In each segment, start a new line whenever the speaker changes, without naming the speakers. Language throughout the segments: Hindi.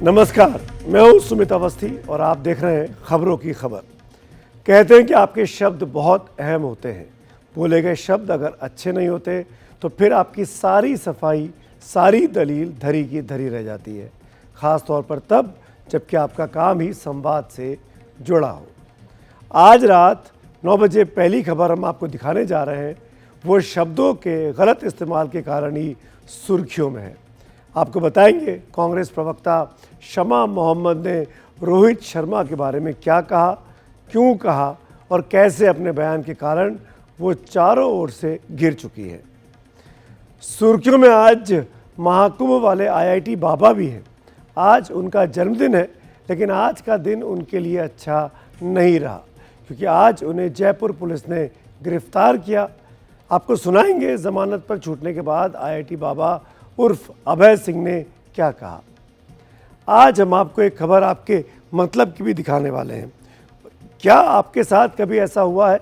नमस्कार, मैं हूं सुमित अवस्थी और आप देख रहे हैं खबरों की खबर। कहते हैं कि आपके शब्द बहुत अहम होते हैं। बोले गए शब्द अगर अच्छे नहीं होते तो फिर आपकी सारी सफाई, सारी दलील धरी की धरी रह जाती है, खास तौर पर तब जबकि आपका काम ही संवाद से जुड़ा हो। आज रात 9 बजे पहली खबर हम आपको दिखाने जा रहे हैं, वो शब्दों के गलत इस्तेमाल के कारण ही सुर्खियों में है। आपको बताएंगे कांग्रेस प्रवक्ता शमा मोहम्मद ने रोहित शर्मा के बारे में क्या कहा, क्यों कहा और कैसे अपने बयान के कारण वो चारों ओर से गिर चुकी है। सुर्खियों में आज महाकुंभ वाले आईआईटी बाबा भी हैं। आज उनका जन्मदिन है, लेकिन आज का दिन उनके लिए अच्छा नहीं रहा क्योंकि आज उन्हें जयपुर पुलिस ने गिरफ्तार किया। आपको सुनाएंगे जमानत पर छूटने के बाद आईआईटी बाबा उर्फ अभय सिंह ने क्या कहा। आज हम आपको एक खबर आपके मतलब की भी दिखाने वाले हैं। क्या आपके साथ कभी ऐसा हुआ है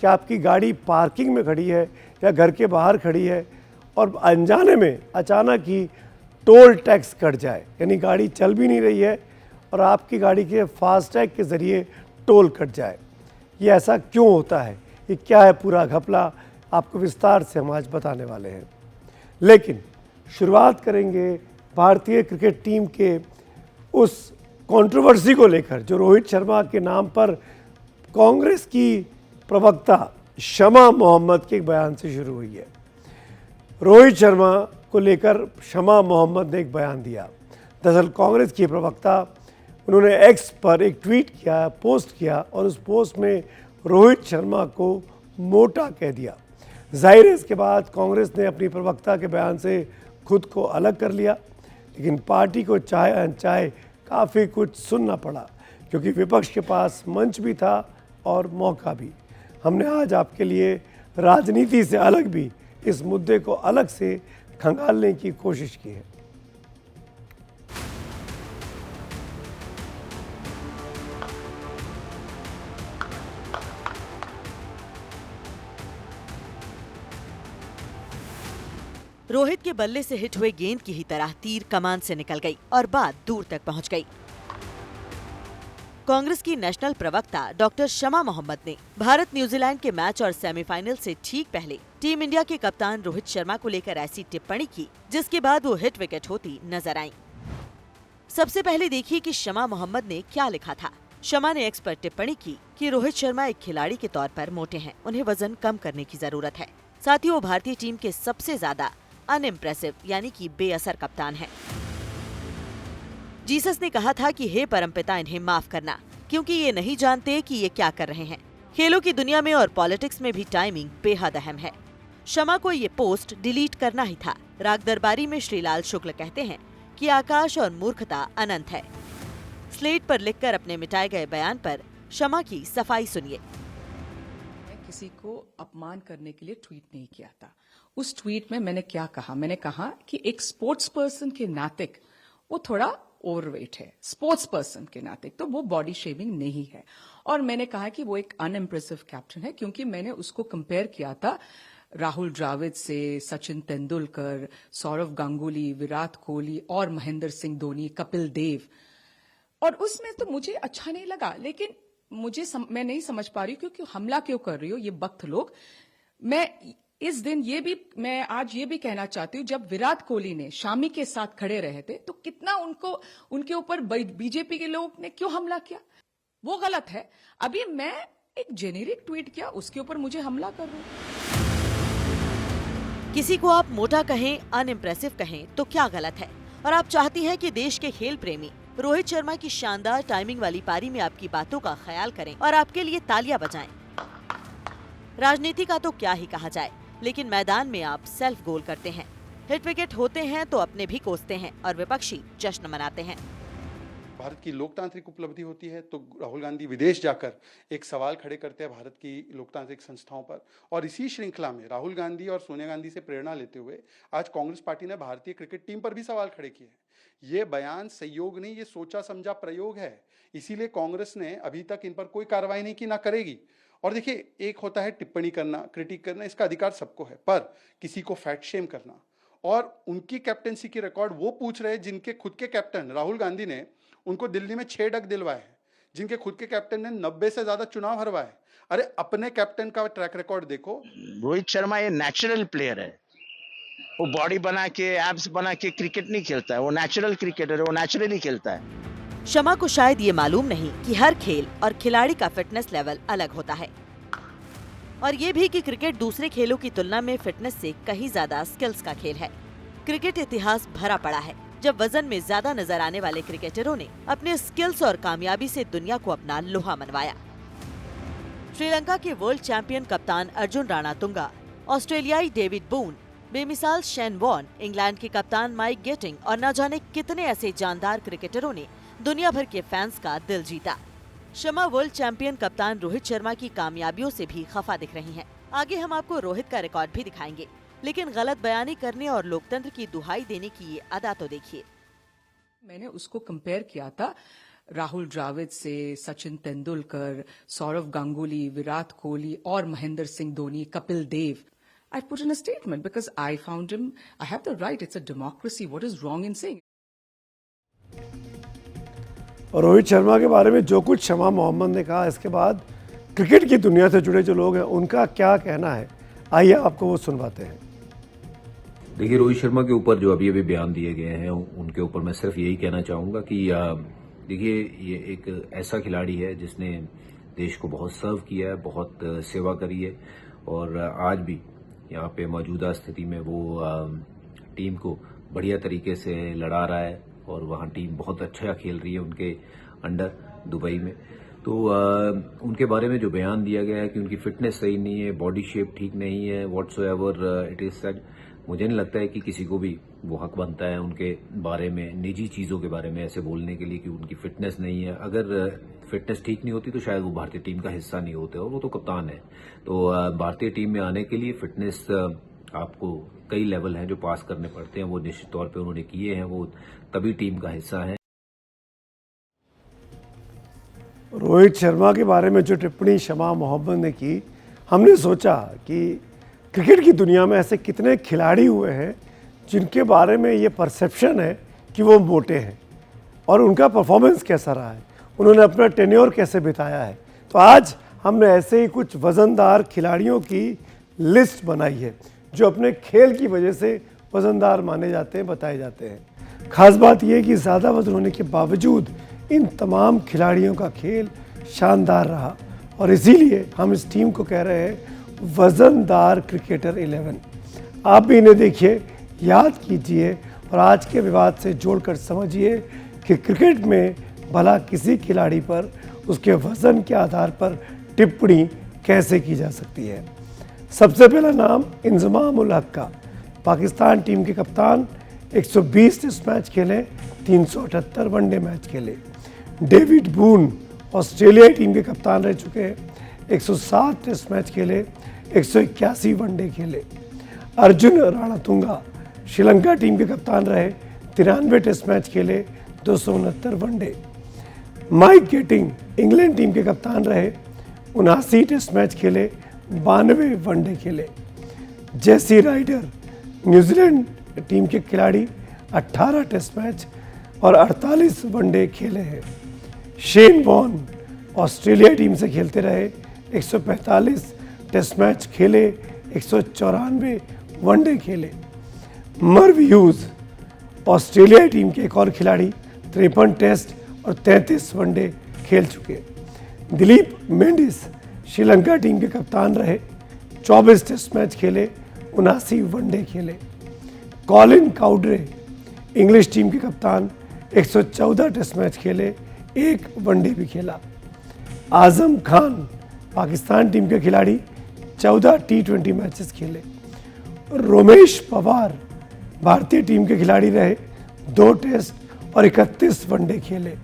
कि आपकी गाड़ी पार्किंग में खड़ी है या घर के बाहर खड़ी है और अनजाने में अचानक ही टोल टैक्स कट जाए, यानी गाड़ी चल भी नहीं रही है और आपकी गाड़ी के फास्टैग के ज़रिए टोल कट जाए? ये ऐसा क्यों होता है, ये क्या है पूरा घपला, आपको विस्तार से हम आज बताने वाले हैं। लेकिन शुरुआत करेंगे भारतीय क्रिकेट टीम के उस कंट्रोवर्सी को लेकर जो रोहित शर्मा के नाम पर कांग्रेस की प्रवक्ता शमा मोहम्मद के एक बयान से शुरू हुई है। रोहित शर्मा को लेकर शमा मोहम्मद ने एक बयान दिया। दरअसल कांग्रेस की प्रवक्ता, उन्होंने एक्स पर एक ट्वीट किया, पोस्ट किया और उस पोस्ट में रोहित शर्मा को मोटा कह दिया। जाहिर है इसके बाद कांग्रेस ने अपनी प्रवक्ता के बयान से खुद को अलग कर लिया, लेकिन पार्टी को चाहे अनचाहे काफ़ी कुछ सुनना पड़ा क्योंकि विपक्ष के पास मंच भी था और मौका भी। हमने आज आपके लिए राजनीति से अलग भी इस मुद्दे को अलग से खंगालने की कोशिश की है।
रोहित के बल्ले से हिट हुए गेंद की ही तरह तीर कमान से निकल गई और बात दूर तक पहुंच गई। कांग्रेस की नेशनल प्रवक्ता डॉक्टर शमा मोहम्मद ने भारत न्यूजीलैंड के मैच और सेमीफाइनल से ठीक पहले टीम इंडिया के कप्तान रोहित शर्मा को लेकर ऐसी टिप्पणी की जिसके बाद वो हिट विकेट होती नजर आईं। सबसे पहले देखिए कि शमा मोहम्मद ने क्या लिखा था। शमा ने एक्स पर टिप्पणी की कि रोहित शर्मा एक खिलाड़ी के तौर पर मोटे हैं, उन्हें वजन कम करने की जरूरत है। साथ ही वो भारतीय टीम के सबसे ज्यादा अनइम्प्रेसिव यानी कि बेअसर कप्तान है। जीसस ने कहा था कि हे परमपिता इन्हें माफ करना, क्योंकि ये नहीं जानते कि ये क्या कर रहे हैं। खेलों की दुनिया में और पॉलिटिक्स में भी टाइमिंग बेहद अहम है। शमा को ये पोस्ट डिलीट करना ही था। राग दरबारी में श्रीलाल शुक्ल कहते हैं कि आकाश और मूर्खता अनंत है। स्लेट पर लिखकर अपने मिटाए गए बयान पर शमा की सफाई सुनिए।
किसी को अपमान करने के लिए ट्वीट नहीं किया था। उस ट्वीट में मैंने क्या कहा? मैंने कहा कि एक स्पोर्ट्स पर्सन के नाते वो थोड़ा ओवरवेट है, स्पोर्ट्स पर्सन के नाते तो वो बॉडी शेमिंग नहीं है। और मैंने कहा कि वो एक अनइम्प्रेसिव कैप्टन है क्योंकि मैंने उसको कंपेयर किया था राहुल द्रविड़ से, सचिन तेंदुलकर, सौरव गांगुली, विराट कोहली और महेंद्र सिंह धोनी, कपिल देव। और उसमें तो मुझे अच्छा नहीं लगा, लेकिन मैं नहीं समझ पा रही क्योंकि हमला क्यों कर रही हो ये वक्त लोग। मैं आज ये भी कहना चाहती हूँ, जब विराट कोहली ने शामी के साथ खड़े रहे थे तो कितना उनके ऊपर बीजेपी के लोग ने क्यों हमला किया, वो गलत है। अभी मैं एक जेनेरिक ट्वीट किया, उसके ऊपर मुझे हमला कर रहे हो।
किसी को आप मोटा कहें, अनइम्प्रेसिव कहें तो क्या गलत है? और आप चाहती हैं कि देश के खेल प्रेमी रोहित शर्मा की शानदार टाइमिंग वाली पारी में आपकी बातों का ख्याल करें और आपके लिए तालियां बजाएं। राजनीति का तो क्या ही कहा जाए, लेकिन मैदान में आप सेल्फ गोल करते हैं, हिट विकेट होते हैं तो अपने भी कोसते हैं और विपक्षी जश्न मनाते हैं।
भारत की लोकतांत्रिक उपलब्धि होती है तो राहुल गांधी विदेश जाकर एक सवाल खड़े करते हैं भारत की लोकतांत्रिक संस्थाओं पर, और इसी श्रृंखला में राहुल गांधी और सोनिया गांधी से प्रेरणा लेते हुए आज कांग्रेस पार्टी ने भारतीय क्रिकेट टीम पर भी सवाल खड़े किए हैं। ये बयान संयोग नहीं, ये सोचा समझा प्रयोग है। इसीलिए कांग्रेस ने अभी तक इन पर कोई कार्रवाई नहीं की, ना करेगी। और देखिए, एक होता है टिप्पणी करना, क्रिटिक करना, इसका अधिकार सबको है, पर किसी को फैट शेम करना और उनकी कैप्टनसी की रिकॉर्ड वो पूछ रहे हैं जिनके खुद के कैप्टन राहुल गांधी ने उनको दिल्ली में 6 डक दिलवाए हैं, जिनके खुद के कैप्टन ने 90 से ज्यादा चुनाव हरवाए। अरे अपने कैप्टन का ट्रैक रिकॉर्ड देखो।
रोहित शर्मा ये नेचुरल प्लेयर है, वो बॉडी बना के एब्स बना के क्रिकेट नहीं खेलता है, वो नेचुरल क्रिकेटर है, वो नेचुरली खेलता है।
शमा को शायद ये मालूम नहीं कि हर खेल और खिलाड़ी का फिटनेस लेवल अलग होता है, और ये भी कि क्रिकेट दूसरे खेलों की तुलना में फिटनेस से कहीं ज्यादा स्किल्स का खेल है। क्रिकेट इतिहास भरा पड़ा है जब वजन में ज्यादा नजर आने वाले क्रिकेटरों ने अपने स्किल्स और कामयाबी से दुनिया को अपना लोहा मनवाया। श्रीलंका के वर्ल्ड चैंपियन कप्तान अर्जुन राणातुंगा, ऑस्ट्रेलियाई डेविड बून, बेमिसाल शेन वॉर्न, इंग्लैंड के कप्तान माइक गेटिंग और न जाने कितने ऐसे जानदार क्रिकेटरों ने दुनिया भर के फैंस का दिल जीता। शमा वर्ल्ड चैंपियन कप्तान रोहित शर्मा की कामयाबियों से भी खफा दिख रही हैं। आगे हम आपको रोहित का रिकॉर्ड भी दिखाएंगे, लेकिन गलत बयानी करने और लोकतंत्र की दुहाई देने की ये अदा तो देखिए।
मैंने उसको कंपेयर किया था राहुल द्रविड़ से, सचिन तेंदुलकर, सौरव गांगुली, विराट कोहली और Mahendra Singh Dhoni, Kapil Dev. I put in a statement because I found him, I have the right, it's a democracy, what is wrong in saying?
और रोहित शर्मा के बारे में जो कुछ शमा मोहम्मद ने कहा, इसके बाद क्रिकेट की दुनिया से जुड़े जो लोग हैं उनका क्या कहना है, आइए आपको वो सुनवाते हैं।
देखिए, रोहित शर्मा के ऊपर जो अभी बयान दिए गए हैं उनके ऊपर मैं सिर्फ यही कहना चाहूँगा कि देखिए, ये एक ऐसा खिलाड़ी है जिसने देश को बहुत सर्व किया है, बहुत सेवा करी है, और आज भी यहाँ पे मौजूदा स्थिति में वो टीम को बढ़िया तरीके से लड़ा रहा है, और वहाँ टीम बहुत अच्छा खेल रही है उनके अंडर दुबई में। तो उनके बारे में जो बयान दिया गया है कि उनकी फिटनेस सही नहीं है, बॉडी शेप ठीक नहीं है, व्हाट्सोएवर इट इज सेड, मुझे नहीं लगता है कि किसी को भी वो हक बनता है उनके बारे में, निजी चीज़ों के बारे में ऐसे बोलने के लिए कि उनकी फिटनेस नहीं है। अगर फिटनेस ठीक नहीं होती तो शायद वो भारतीय टीम का हिस्सा नहीं होते, और वो तो कप्तान है। तो भारतीय टीम में आने के लिए फिटनेस आपको कई लेवल हैं जो पास करने पड़ते हैं, वो निश्चित तौर पे उन्होंने किए हैं, वो तभी टीम का हिस्सा है।
रोहित शर्मा के बारे में जो टिप्पणी शमा मोहम्मद ने की, हमने सोचा कि क्रिकेट की दुनिया में ऐसे कितने खिलाड़ी हुए हैं जिनके बारे में ये परसेप्शन है कि वो मोटे हैं, और उनका परफॉर्मेंस कैसा रहा है, उन्होंने अपना टेन्योर कैसे बिताया है। तो आज हमने ऐसे ही कुछ वज़नदार खिलाड़ियों की लिस्ट बनाई है जो अपने खेल की वजह से वज़नदार माने जाते हैं, बताए जाते हैं। ख़ास बात यह कि ज़्यादा वज़न होने के बावजूद इन तमाम खिलाड़ियों का खेल शानदार रहा, और इसीलिए हम इस टीम को कह रहे हैं वज़नदार क्रिकेटर 11। आप भी इन्हें देखिए, याद कीजिए, और आज के विवाद से जोड़कर समझिए कि क्रिकेट में भला किसी खिलाड़ी पर उसके वज़न के आधार पर टिप्पणी कैसे की जा सकती है। सबसे पहला नाम इंजमाम उल हक का, पाकिस्तान टीम के कप्तान, 120 टेस्ट मैच खेले, 378 वनडे मैच खेले। डेविड बून ऑस्ट्रेलिया टीम के कप्तान रह चुके हैं, 107 टेस्ट मैच खेले, 181 वनडे खेले। अर्जुन राणातुंगा श्रीलंका टीम के कप्तान रहे, 93 टेस्ट मैच खेले, 269 one day. Mike Gatting England team के कप्तान रहे, 79 टेस्ट मैच खेले, 92 वनडे खेले। जेसी राइडर न्यूजीलैंड टीम के खिलाड़ी, 18 टेस्ट मैच और 48 वनडे खेले हैं। शेन वॉर्न ऑस्ट्रेलिया टीम से खेलते रहे, 145 टेस्ट मैच खेले, 194 वनडे खेले। मर्व ह्यूज ऑस्ट्रेलिया टीम के एक और खिलाड़ी, 53 टेस्ट और 33 वनडे खेल चुके। दिलीप मेंडिस श्रीलंका टीम के कप्तान रहे, 24 टेस्ट मैच खेले, 79 वनडे खेले। कॉलिन काउड्रे इंग्लिश टीम के कप्तान, 114 टेस्ट मैच खेले, 1 वनडे भी खेला। आजम खान पाकिस्तान टीम के खिलाड़ी, 14 T20 मैचेस खेले। रोमेश पवार भारतीय टीम के खिलाड़ी रहे, 2 टेस्ट और 31 वनडे खेले।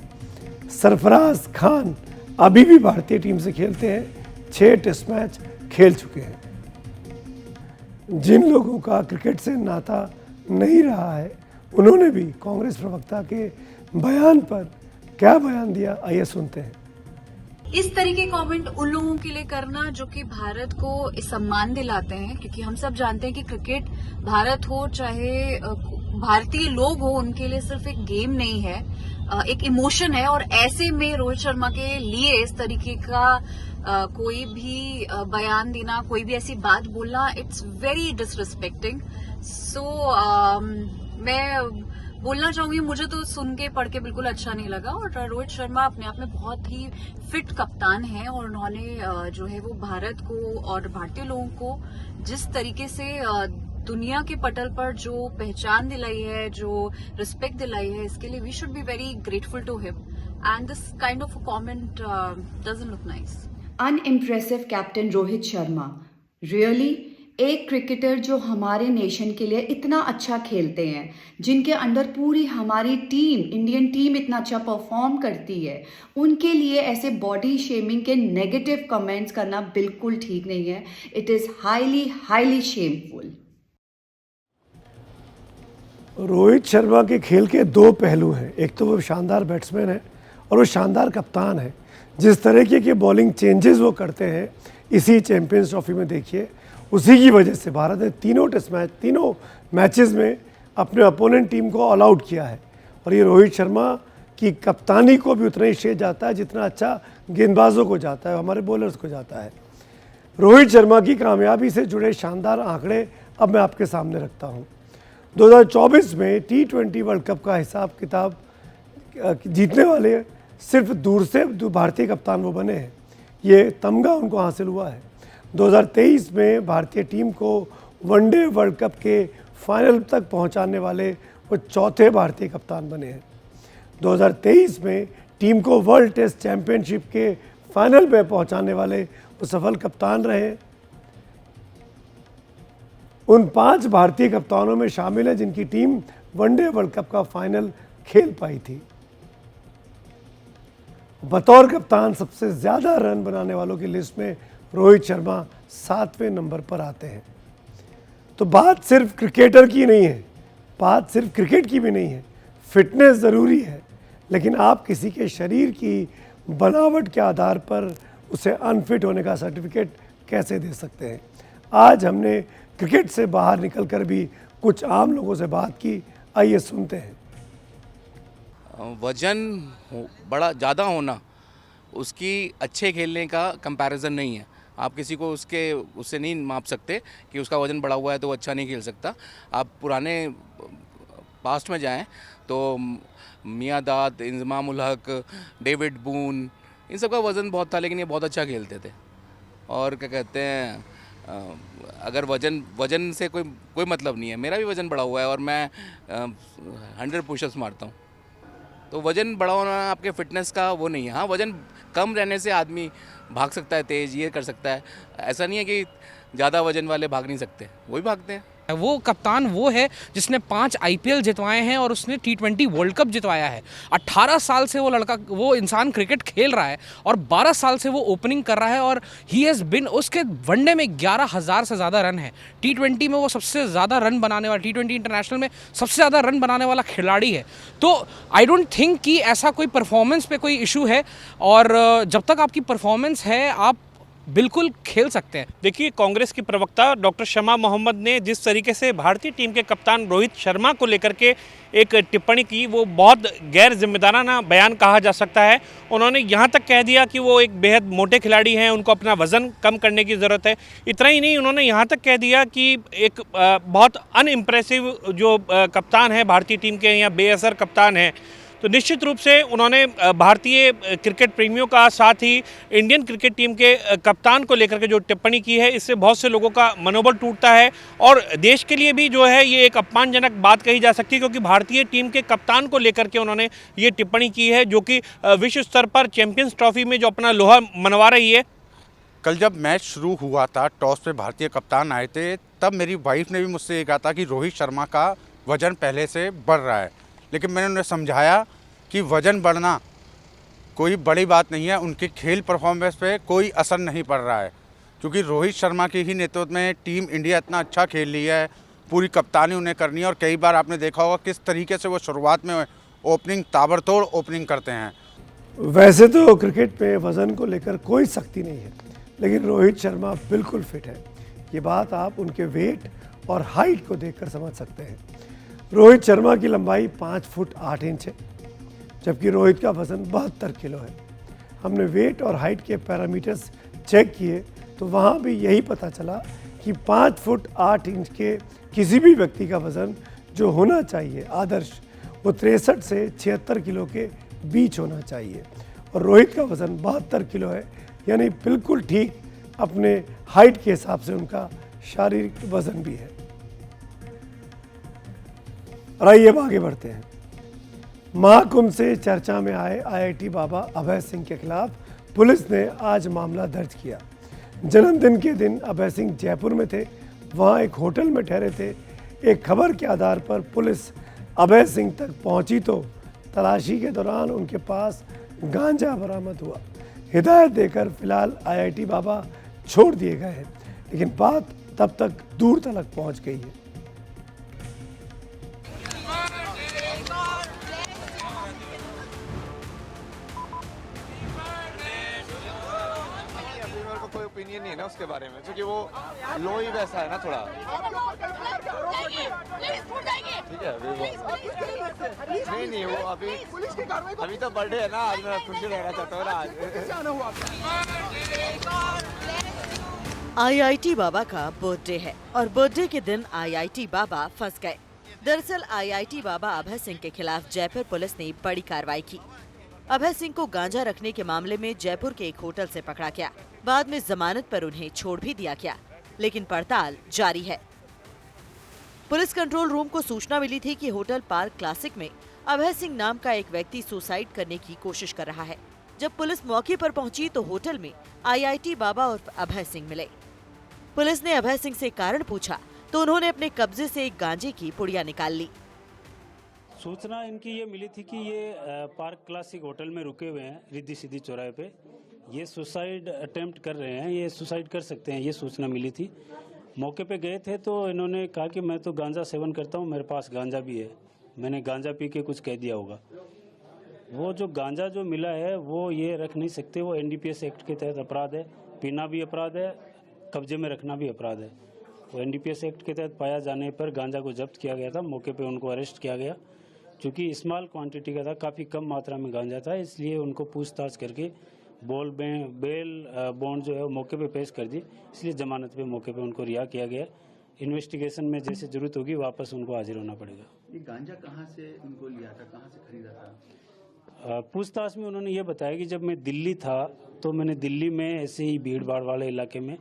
सरफराज खान अभी भी भारतीय टीम से खेलते हैं, 6 टेस्ट मैच खेल चुके हैं। जिन लोगों का क्रिकेट से नाता नहीं रहा है उन्होंने भी कांग्रेस प्रवक्ता के बयान पर क्या बयान दिया, आइए सुनते हैं।
इस तरीके कमेंट उन लोगों के लिए करना जो कि भारत को सम्मान दिलाते हैं, क्योंकि हम सब जानते हैं कि क्रिकेट भारत हो चाहे भारतीय लोग हो, उनके लिए सिर्फ एक गेम नहीं है, एक इमोशन है। और ऐसे में रोहित शर्मा के लिए इस तरीके का कोई भी बयान देना, कोई भी ऐसी बात बोलना, इट्स वेरी डिसरिस्पेक्टिंग। सो मैं बोलना चाहूंगी, मुझे तो सुन के पढ़ के बिल्कुल अच्छा नहीं लगा। और रोहित शर्मा अपने आप में बहुत ही फिट कप्तान है और उन्होंने जो है वो भारत को और भारतीय लोगों को जिस तरीके से दुनिया के पटल पर जो पहचान दिलाई है, जो रिस्पेक्ट दिलाई है, इसके लिए we should be very grateful to him. And this kind of comment doesn't look nice.
Unimpressive captain Rohit Sharma, really एक क्रिकेटर जो हमारे नेशन के लिए इतना अच्छा खेलते हैं, जिनके अंडर पूरी हमारी टीम, इंडियन टीम इतना अच्छा परफॉर्म करती है, उनके लिए ऐसे बॉडी शेमिंग के नेगेटिव कमेंट्स करना बिल्कुल ठीक नहीं है। It is highly shameful.
Rohit Sharma के खेल के दो पहलू हैं, एक तो वो शानदार बैट्समैन है और वो शानदार कप्तान है। जिस तरीके के बॉलिंग चेंजेस वो करते हैं इसी चैंपियंस ट्रॉफी में देखिए, उसी की वजह से भारत ने तीनों मैचेस में अपने अपोनेंट टीम को ऑल आउट किया है। और ये रोहित शर्मा की कप्तानी को भी उतना ही श्रेय जाता है जितना अच्छा गेंदबाजों को जाता है, हमारे बॉलर्स को जाता है। रोहित शर्मा की कामयाबी से जुड़े शानदार आंकड़े अब मैं आपके सामने रखता हूँ। 2024 में T20 वर्ल्ड कप का हिसाब किताब जीतने वाले सिर्फ दूर से भारतीय कप्तान वो बने हैं, ये तमगा उनको हासिल हुआ है। 2023 में भारतीय टीम को वनडे वर्ल्ड कप के फाइनल तक पहुंचाने वाले वो चौथे भारतीय कप्तान बने हैं। 2023 में टीम को वर्ल्ड टेस्ट चैंपियनशिप के फाइनल में पहुंचाने वाले वो सफल कप्तान रहे। उन 5 भारतीय कप्तानों में शामिल है जिनकी टीम वनडे वर्ल्ड कप का फाइनल खेल पाई थी। बतौर कप्तान सबसे ज़्यादा रन बनाने वालों की लिस्ट में रोहित शर्मा 7वें नंबर पर आते हैं। तो बात सिर्फ क्रिकेटर की नहीं है, बात सिर्फ क्रिकेट की भी नहीं है। फिटनेस ज़रूरी है, लेकिन आप किसी के शरीर की बनावट के आधार पर उसे अनफिट होने का सर्टिफिकेट कैसे दे सकते हैं। आज हमने क्रिकेट से बाहर निकलकर भी कुछ आम लोगों से बात की, आइए सुनते हैं।
वजन बड़ा ज़्यादा होना उसकी अच्छे खेलने का कंपैरिजन नहीं है। आप किसी को उससे नहीं माप सकते कि उसका वज़न बढ़ा हुआ है तो वो अच्छा नहीं खेल सकता। आप पुराने पास्ट में जाएं तो मियां दाद, इंजमाम उल हक, डेविड बून, इन सब का वज़न बहुत था लेकिन ये बहुत अच्छा खेलते थे। और क्या कहते हैं, अगर वज़न से कोई मतलब नहीं है। मेरा भी वज़न बढ़ा हुआ है और मैं 100 पुशअप्स मारता हूँ। तो वज़न बढ़ा होना आपके फिटनेस का वो नहीं है। हाँ, वज़न कम रहने से आदमी भाग सकता है तेज़, ये कर सकता है। ऐसा नहीं है कि ज़्यादा वज़न वाले भाग नहीं सकते, वो भी भागते हैं।
वो कप्तान वो है जिसने 5 IPL जितवाए हैं और उसने T20 वर्ल्ड कप जितवाया है। 18 साल से वो इंसान क्रिकेट खेल रहा है और 12 साल से वो ओपनिंग कर रहा है और ही हैज़ बिन, उसके वनडे में 11,000 से ज़्यादा रन है। T20 में वो सबसे ज़्यादा रन बनाने वाला, T20 इंटरनेशनल में सबसे ज़्यादा रन बनाने वाला खिलाड़ी है। तो आई डोंट थिंक कि ऐसा कोई परफॉर्मेंस पे कोई इशू है, और जब तक आपकी परफॉर्मेंस है आप बिल्कुल खेल सकते हैं।
देखिए, कांग्रेस की प्रवक्ता डॉक्टर शमा मोहम्मद ने जिस तरीके से भारतीय टीम के कप्तान रोहित शर्मा को लेकर के एक टिप्पणी की, वो बहुत गैर जिम्मेदाराना बयान कहा जा सकता है। उन्होंने यहाँ तक कह दिया कि वो एक बेहद मोटे खिलाड़ी हैं, उनको अपना वज़न कम करने की ज़रूरत है। इतना ही नहीं, उन्होंने यहाँ तक कह दिया कि एक बहुत अनइम्प्रेसिव जो कप्तान है भारतीय टीम के, या बेअसर कप्तान है। तो निश्चित रूप से उन्होंने भारतीय क्रिकेट प्रेमियों का, साथ ही इंडियन क्रिकेट टीम के कप्तान को लेकर के जो टिप्पणी की है, इससे बहुत से लोगों का मनोबल टूटता है और देश के लिए भी जो है ये एक अपमानजनक बात कही जा सकती है, क्योंकि भारतीय टीम के कप्तान को लेकर के उन्होंने ये टिप्पणी की है, जो कि विश्व स्तर पर चैंपियंस ट्रॉफी में जो अपना लोहा मनवा रही है।
कल जब मैच शुरू हुआ था, टॉस पे भारतीय कप्तान आए थे, तब मेरी वाइफ ने भी मुझसे ये कहा था कि रोहित शर्मा का वज़न पहले से बढ़ रहा है। लेकिन मैंने उन्हें समझाया कि वज़न बढ़ना कोई बड़ी बात नहीं है, उनके खेल परफॉर्मेंस पे कोई असर नहीं पड़ रहा है, क्योंकि रोहित शर्मा के ही नेतृत्व में टीम इंडिया इतना अच्छा खेल रही है, पूरी कप्तानी उन्हें करनी है। और कई बार आपने देखा होगा किस तरीके से वो शुरुआत में ओपनिंग ताबड़तोड़ ओपनिंग करते हैं।
वैसे तो क्रिकेट में वजन को लेकर कोई सख्ती नहीं है, लेकिन रोहित शर्मा बिल्कुल फिट है। ये बात आप उनके वेट और हाइट को देखकर समझ सकते हैं। रोहित शर्मा की लंबाई 5 फुट 8 इंच है, जबकि रोहित का वजन 72 किलो है। हमने वेट और हाइट के पैरामीटर्स चेक किए तो वहाँ भी यही पता चला कि 5 फुट 8 इंच के किसी भी व्यक्ति का वजन जो होना चाहिए आदर्श, वो 63 से 76 किलो के बीच होना चाहिए, और रोहित का वजन 72 किलो है, यानी बिल्कुल ठीक अपने हाइट के हिसाब से उनका शारीरिक वजन भी है। और आइए अब आगे बढ़ते हैं। महाकुंभ से चर्चा में आए आईआईटी बाबा अभय सिंह के खिलाफ पुलिस ने आज मामला दर्ज किया। जन्मदिन के दिन अभय सिंह जयपुर में थे, वहां एक होटल में ठहरे थे। एक खबर के आधार पर पुलिस अभय सिंह तक पहुंची तो तलाशी के दौरान उनके पास गांजा बरामद हुआ। हिदायत देकर फिलहाल आईआईटी बाबा छोड़ दिए गए हैं, लेकिन बात तब तक दूर तक पहुंच गई है।
कोई ओपिनियन नहीं है ना उसके बारे में, क्योंकि वो लो ही वैसा है ना थोड़ा। ठीक है, नहीं वो अभी तो बर्थडे है ना, आज मैं खुशी रहना चाहता हूँ ना आज।
आईआईटी बाबा का बर्थडे है और बर्थडे के दिन आईआईटी बाबा फंस गए। दरअसल आईआईटी बाबा अभय सिंह के खिलाफ जयपुर पुलिस ने बड़ी कार्रवाई की। अभय सिंह को गांजा रखने के मामले में जयपुर के एक होटल से पकड़ा गया। बाद में जमानत पर उन्हें छोड़ भी दिया गया, लेकिन पड़ताल जारी है। पुलिस कंट्रोल रूम को सूचना मिली थी कि होटल पार्क क्लासिक में अभय सिंह नाम का एक व्यक्ति सुसाइड करने की कोशिश कर रहा है। जब पुलिस मौके पर पहुंची तो होटल में आईआईटी बाबा और अभय सिंह मिले। पुलिस ने अभय सिंह से कारण पूछा तो उन्होंने अपने कब्जे से एक गांजे की पुड़िया निकाल ली।
सूचना इनकी ये मिली थी कि ये पार्क क्लासिक होटल में रुके हुए हैं रिद्धि सिद्धि चौराहे पे। ये सुसाइड अटेम्प्ट कर रहे हैं, ये सुसाइड कर सकते हैं, ये सूचना मिली थी। मौके पे गए थे तो इन्होंने कहा कि मैं तो गांजा सेवन करता हूँ, मेरे पास गांजा भी है, मैंने गांजा पी के कुछ कह दिया होगा। वो जो गांजा जो मिला है वो ये रख नहीं सकते, वो एनडीपीएस एक्ट के तहत अपराध है। पीना भी अपराध है, कब्जे में रखना भी अपराध है। वो एनडीपीएस एक्ट के तहत पाया जाने पर गांजा को जब्त किया गया था। मौके पे उनको अरेस्ट किया गया, चूँकि स्मॉल क्वांटिटी का था, काफ़ी कम मात्रा में गांजा था, इसलिए उनको पूछताछ करके बेल बॉन्ड जो है वो मौके पे पेश कर दी, इसलिए जमानत पे मौके पे उनको रिहा किया गया। इन्वेस्टिगेशन में जैसे जरूरत होगी वापस उनको हाजिर होना पड़ेगा।
ये गांजा कहाँ से उनको लिया था, कहाँ से खरीदा था?
पूछताछ में उन्होंने ये बताया कि जब मैं दिल्ली था तो मैंने दिल्ली में ऐसे ही भीड़ भाड़ वाले इलाके में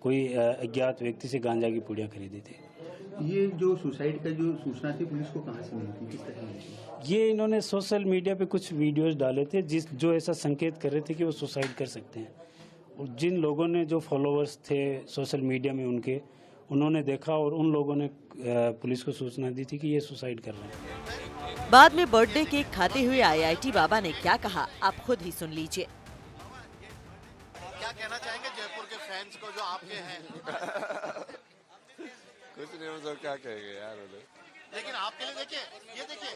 कोई अज्ञात व्यक्ति से गांजा की पुड़िया खरीदी थी।
ये जो सुसाइड का जो सूचना थी पुलिस को कहाँ से मिली थी, किस तरह मिली थी?
ये इन्होंने सोशल मीडिया पे कुछ वीडियोस डाले थे जो ऐसा संकेत कर रहे थे कि वो सुसाइड कर सकते हैं, और जिन लोगों ने जो फॉलोअर्स थे सोशल मीडिया में उन्होंने देखा और उन लोगों ने पुलिस को सूचना दी थी कि ये सुसाइड कर रहे हैं।
बाद में बर्थडे केक खाते हुए आईआईटी बाबा ने क्या कहा, आप खुद ही सुन लीजिए।
क्या कहना चाहेंगे जयपुर के फैंस को जो आपके हैं?
कुछ नहीं, वो क्या कहेंगे यार उन्हें।
लेकिन आपके लिए देखिए, ये देखिए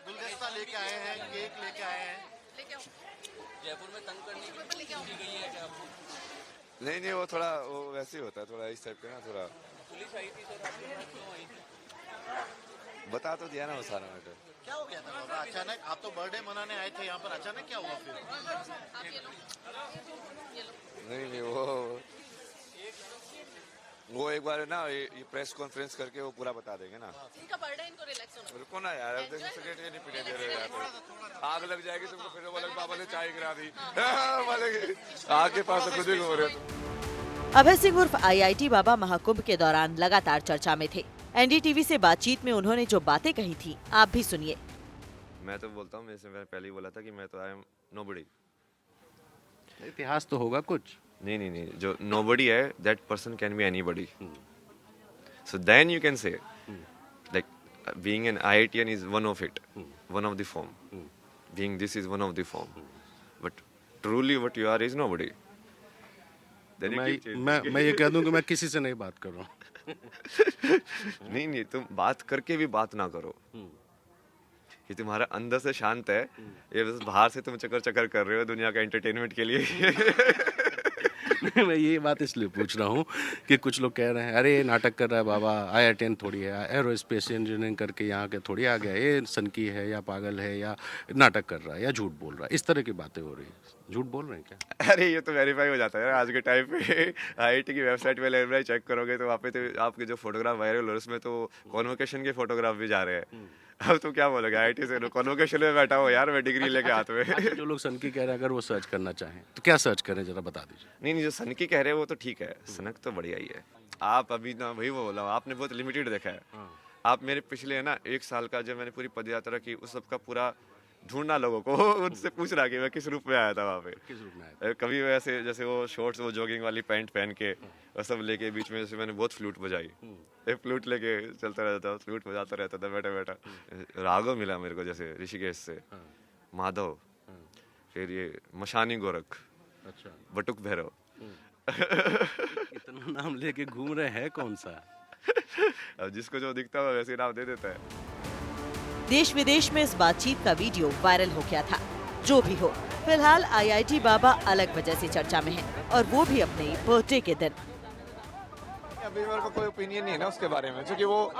गुलदस्ता लेके आए हैं, केक लेके आए हैं।
जयपुर में तंग करने की गई है क्या?
नहीं वो थोड़ा वो वैसे ही होता है, थोड़ा इस टाइप का ना, थोड़ा
पुलिस आई थी तो क्यों आई थी?
बता तो दिया ना वो सारा मैटर।
क्या हो गया था अचानक? आप तो बर्थडे मनाने आए थे यहाँ पर, अचानक क्या हुआ फिर?
नहीं वो एक बार ना ये प्रेस कॉन्फ्रेंस करके वो पूरा बता देंगे ना।
इनका बर्थडे, इनको रिलैक्स होना।
रुको ना यार, अब देखो सिगरेट नहीं पीने दे रहे यार, आग लग जाएगी तुमको, फिर बोले बाबा ने चाय गिरा दी। आग के पास खुद ही घूम रहे तुम।
अभय सिंह उर्फ आईआईटी बाबा महाकुंभ के दौरान लगातार चर्चा में थे। एनडीटीवी से बातचीत में उन्होंने जो बातें कही थी, आप भी सुनिए।
मैं तो बोलता हूँ, मैंने पहले ही बोला था कि मैं तो आई एम नोबडी।
इतिहास तो होगा कुछ।
नहीं, जो nobody है, that person can be anybody. So then you can say, like, being an IITian is one of it, one of the form. Being this is one of the form. But truly what you are is nobody. Then
मैं ये कह दूं कि मैं किसी से नहीं बात कर रहा हूँ।
नहीं, तुम बात करके भी बात ना करो। कि तुम्हारा अंदर से शांत है, ये बस बाहर से तुम चक्कर चक्कर कर रहे हो दुनिया का एंटरटेनमेंट के लिए।
मैं ये बात इसलिए पूछ रहा हूँ कि कुछ लोग कह रहे हैं अरे ये नाटक कर रहा है बाबा, IITN थोड़ी है, एरोस्पेस इंजीनियरिंग करके यहाँ के थोड़ी आ गया, ये सनकी है या पागल है या नाटक कर रहा है या झूठ बोल रहा है, इस तरह की बातें हो रही है। झूठ बोल रहे हैं क्या?
अरे ये तो वेरीफाई हो जाता है आज के टाइम पे। IIT की वेबसाइट पे चेक करोगे तो वहाँ पे तो आपके जो फोटोग्राफ वायरल हो उसमें तो कॉन्वोकेशन के फोटोग्राफ भी जा रहे हैं। अब तो क्या बोलोगे, IIT से कॉन्वोकेशन में बैठा हो यार, मैं डिग्री लेके हाथ में।
जो लोग सनकी कह रहे हैं अगर वो सर्च करना चाहें तो क्या सर्च करें, जरा बता दीजिए।
नहीं, जो सनकी कह रहे हैं वो तो ठीक है, सनक तो बढ़िया ही है। आप अभी ना वही वो बोला, आपने बहुत लिमिटेड देखा है। आप मेरे पिछले है ना 1 साल का जब मैंने पूरी पदयात्रा की उस सबका पूरा ढूंढना लोगों को, उनसे पूछ रहा कि मैं किस रूप में आया था वहाँ पे।
किस रूप में आया?
कभी वैसे जैसे वो शॉर्ट्स, वो जॉगिंग वाली पैंट पहन के और सब लेके, बीच में जैसे मैंने बहुत फ्लूट बजाई, एक फ्लूट लेके चलता रहता था, फ्लूट बजाता रहता था बैठा बैठा। राघव मिला मेरे को जैसे ऋषिकेश से, माधव, फिर ये मशानी गोरख,
अच्छा,
बटुक भैरव।
इतना नाम लेके घूम रहे हैं, कौन सा?
अब जिसको जो दिखता है वैसे नाम दे देता है।
देश विदेश में इस बातचीत का वीडियो वायरल हो गया था। जो भी हो, फिलहाल IIT बाबा अलग वजह से चर्चा में है, और वो भी अपने बर्थडे के दिन।
अभी मेरे को कोई ओपिनियन नहीं है ना उसके बारे में, क्योंकि वो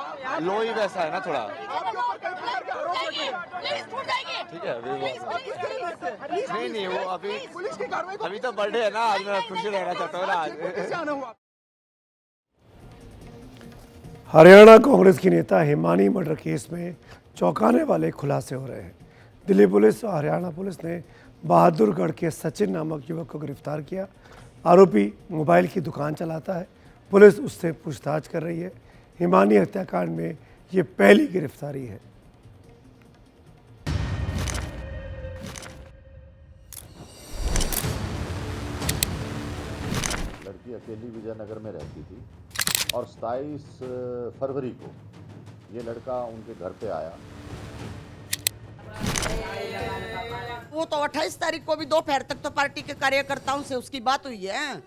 लो ही वैसा है ना थोड़ा। ठीक है, अभी नहीं वो अभी तो बर्थडे है ना आज, मैं खुशी रहना चाहता हूँ ना आज।
हरियाणा कांग्रेस की नेता हिमानी मर्डर केस में चौंकाने वाले खुलासे हो रहे हैं। दिल्ली पुलिस और हरियाणा पुलिस ने बहादुरगढ़ के सचिन नामक युवक को गिरफ्तार किया। आरोपी मोबाइल की दुकान चलाता है। पुलिस उससे पूछताछ कर रही है। हिमानी हत्याकांड में ये पहली गिरफ्तारी है।
लड़की अकेली विजयनगर में रहती थी और 27 फरवरी को ये लड़का उनके घर पे आया।
वो तो 28 तारीख को भी दोपहर तक तो पार्टी के कार्यकर्ताओं से उसकी बात हुई है।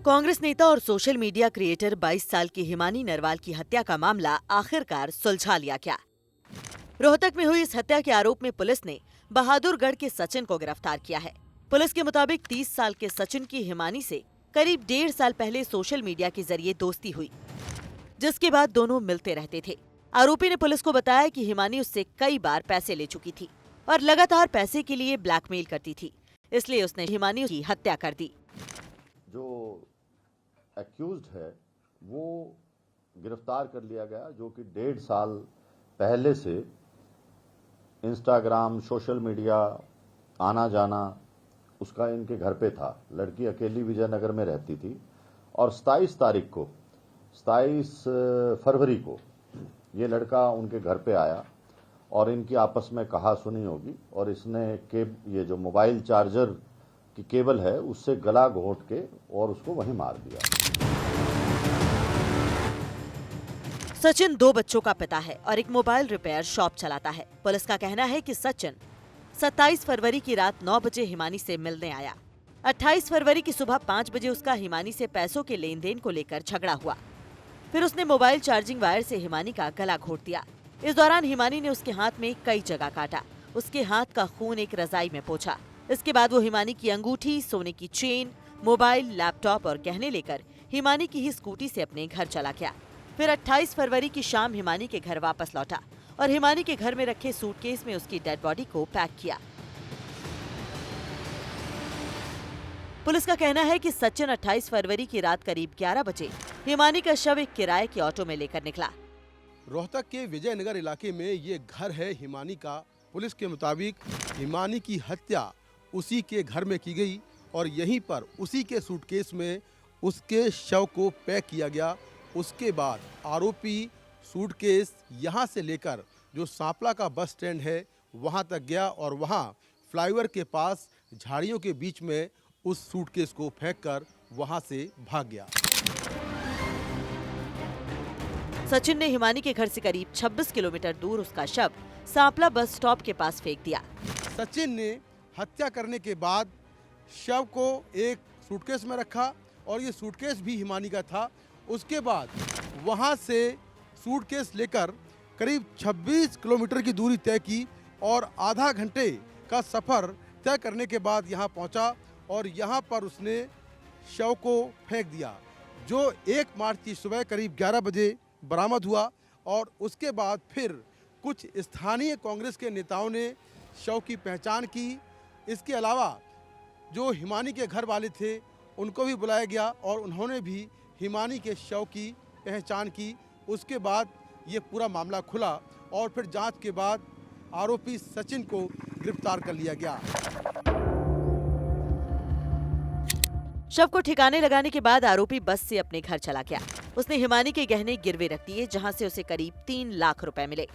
कांग्रेस नेता और सोशल मीडिया क्रिएटर 22 साल की हिमानी नरवाल की हत्या का मामला आखिरकार सुलझा लिया गया। रोहतक में हुई इस हत्या के आरोप में पुलिस ने बहादुरगढ़ के सचिन को गिरफ्तार किया है। पुलिस के मुताबिक 30 साल के सचिन की हिमानी से करीब 1.5 साल पहले सोशल मीडिया के जरिए दोस्ती हुई, जिसके बाद दोनों मिलते रहते थे। आरोपी ने पुलिस को बताया कि हिमानी उससे कई बार पैसे ले चुकी थी और लगातार पैसे के लिए ब्लैकमेल करती थी, इसलिए उसने हिमानी की हत्या कर दी।
जो एक्यूज्ड है वो गिरफ्तार कर लिया गया, जो कि 1.5 साल पहले से इंस्टाग्राम, सोशल मीडिया आना जाना उसका इनके घर पे था। लड़की अकेली विजयनगर में रहती थी और 27 फरवरी को ये लड़का उनके घर पे आया और इनकी आपस में कहा सुनी होगी और इसने ये जो मोबाइल चार्जर की केबल है उससे गला घोंट के और उसको वहीं मार दिया।
सचिन 2 बच्चों का पिता है और एक मोबाइल रिपेयर शॉप चलाता है। पुलिस का कहना है कि सचिन 27 फरवरी की रात 9 बजे हिमानी से मिलने आया। 28 फरवरी की सुबह 5 बजे उसका हिमानी से पैसों के लेन देन को लेकर झगड़ा हुआ। फिर उसने मोबाइल चार्जिंग वायर से हिमानी का गला घोंट दिया। इस दौरान हिमानी ने उसके हाथ में कई जगह काटा। उसके हाथ का खून एक रजाई में पोंछा। इसके बाद वो हिमानी की अंगूठी, सोने की चेन, मोबाइल, लैपटॉप और गहने लेकर हिमानी की ही स्कूटी से अपने घर चला गया। फिर 28 फरवरी की शाम हिमानी के घर वापस लौटा और हिमानी के घर में रखे सूटकेस में उसकी डेड बॉडी को पैक किया। पुलिस का कहना है कि सचिन 28 फरवरी की रात करीब 11 बजे हिमानी का शव एक किराए के ऑटो में लेकर निकला।
रोहतक के विजयनगर इलाके में ये घर है हिमानी का। पुलिस के मुताबिक हिमानी की हत्या उसी के घर में की गई और यहीं पर उसी के सूटकेस में उसके शव को पैक किया गया। उसके बाद आरोपी सूटकेस यहां से लेकर जो सांपला का बस स्टैंड है वहां तक गया और वहां फ्लाईओवर के पास झाड़ियों के बीच में उस सूटकेस को फेंककर वहां से भाग गया।
सचिन ने हिमानी के घर से करीब 26 किलोमीटर दूर उसका शव सांपला बस स्टॉप के पास फेंक दिया।
सचिन ने हत्या करने के बाद शव को एक सूटकेस में रखा और ये सूटकेस भी हिमानी का था। उसके बाद वहां से सूटकेस लेकर करीब 26 किलोमीटर की दूरी तय की और आधा घंटे का सफ़र तय करने के बाद यहाँ पहुँचा और यहाँ पर उसने शव को फेंक दिया, जो 1 मार्च की सुबह करीब 11 बजे बरामद हुआ। और उसके बाद फिर कुछ स्थानीय कांग्रेस के नेताओं ने शव की पहचान की। इसके अलावा जो हिमानी के घर वाले थे उनको भी बुलाया गया और उन्होंने भी हिमानी के शव की पहचान की। उसके बाद ये पूरा मामला खुला और फिर जांच के बाद आरोपी सचिन को गिरफ्तार कर लिया गया।
शव को ठिकाने लगाने के बाद आरोपी बस से अपने घर चला गया। उसने हिमानी के गहने गिरवे रख दिए, जहां से उसे करीब 3 लाख रुपए मिले।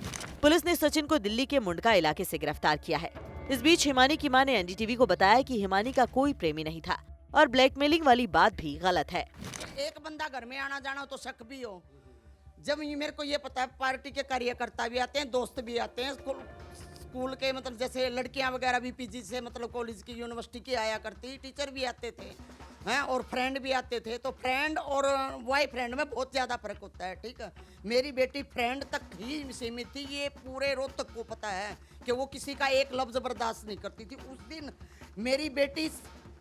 पुलिस ने सचिन को दिल्ली के मुंडका इलाके से गिरफ्तार किया है। इस बीच हिमानी की मां ने एनडीटीवी को बताया कि हिमानी का कोई प्रेमी नहीं था और ब्लैकमेलिंग वाली बात भी गलत है।
एक बंदा घर में आना जाना तो शक भी हो, जब ये मेरे को ये पता है पार्टी के कार्यकर्ता भी आते हैं, दोस्त भी आते हैं, स्कूल के मतलब जैसे लड़कियां वगैरह भी पीजी से मतलब कॉलेज की यूनिवर्सिटी की आया करती, टीचर भी आते थे हैं और फ्रेंड भी आते थे। तो फ्रेंड और बॉय फ्रेंड में बहुत ज़्यादा फर्क होता है, ठीक है। मेरी बेटी फ्रेंड तक ही सीमित थी, ये पूरे रोहतक को पता है कि वो किसी का एक लफ्ज़ बर्दाश्त नहीं करती थी। उस दिन मेरी बेटी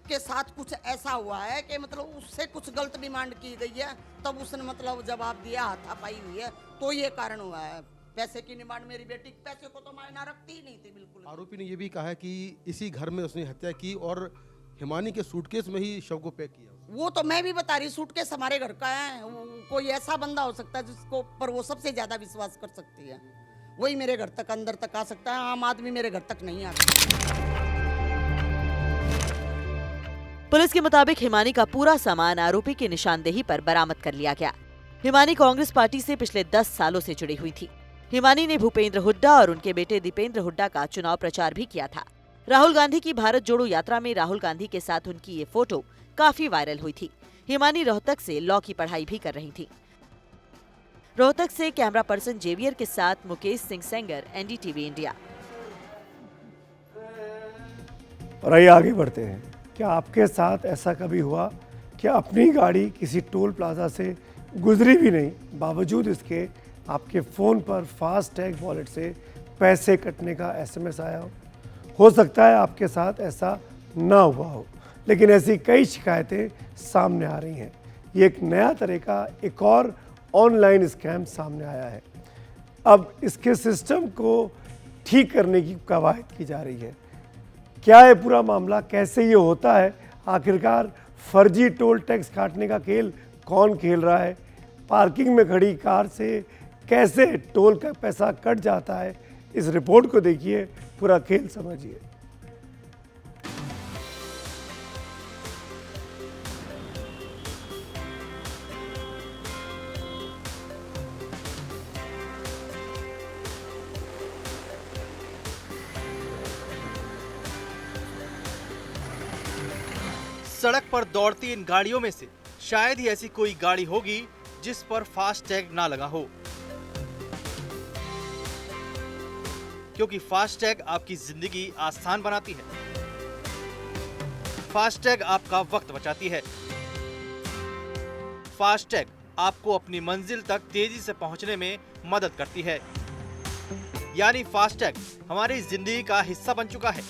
के साथ कुछ ऐसा हुआ है कि मतलब उससे कुछ गलत डिमांड की गई है, तब उसने मतलब जवाब दिया, हाथापाई हुई है, तो ये कारण हुआ है। पैसे की डिमांड मेरी बेटी पैसे को तो मायना रखती ही नहीं थी बिल्कुल।
आरोपी ने यह भी कहा कि इसी घर में उसने हत्या की और हिमानी के सूटकेस में ही शव को पैक किया।
वो तो मैं भी बता रही, सूटकेस हमारे घर का है। कोई ऐसा बंदा हो सकता है जिसको पर वो सबसे ज्यादा विश्वास कर सकती है, वही मेरे घर तक अंदर तक आ सकता है। आम आदमी मेरे घर तक नहीं आ सकता।
पुलिस के मुताबिक हिमानी का पूरा सामान आरोपी की निशानदेही पर बरामद कर लिया गया। हिमानी कांग्रेस पार्टी से पिछले 10 सालों से जुड़ी हुई थी। हिमानी ने भूपेंद्र हुड्डा और उनके बेटे दीपेंद्र हुड्डा का चुनाव प्रचार भी किया था। राहुल गांधी की भारत जोड़ो यात्रा में राहुल गांधी के साथ उनकी ये फोटो काफी वायरल हुई थी। हिमानी रोहतक से लॉ की पढ़ाई भी कर रही थी। रोहतक से कैमरा पर्सन जेवियर के साथ मुकेश सिंह सेंगर, एनडीटीवी इंडिया।
और आइए आगे बढ़ते हैं। क्या आपके साथ ऐसा कभी हुआ कि अपनी गाड़ी किसी टोल प्लाजा से गुजरी भी नहीं, बावजूद इसके आपके फ़ोन पर फास्टैग वॉलेट से पैसे कटने का एसएमएस आया हो सकता है आपके साथ ऐसा ना हुआ हो, लेकिन ऐसी कई शिकायतें सामने आ रही हैं। ये एक नया तरह का एक और ऑनलाइन स्कैम सामने आया है। अब इसके सिस्टम को ठीक करने की कवायद की जा रही है। क्या है पूरा मामला, कैसे ये होता है, आखिरकार फर्जी टोल टैक्स काटने का खेल कौन खेल रहा है, पार्किंग में खड़ी कार से कैसे टोल का पैसा कट जाता है, इस रिपोर्ट को देखिए, पूरा खेल समझिए।
सड़क पर दौड़ती इन गाड़ियों में से शायद ही ऐसी कोई गाड़ी होगी जिस पर फास्टैग ना लगा हो, क्योंकि फास्टैग आपकी जिंदगी आसान बनाती है। फास्टैग आपका वक्त बचाती है। फास्टैग आपको अपनी मंजिल तक तेजी से पहुंचने में मदद करती है। यानी फास्टैग हमारी जिंदगी का हिस्सा बन चुका है।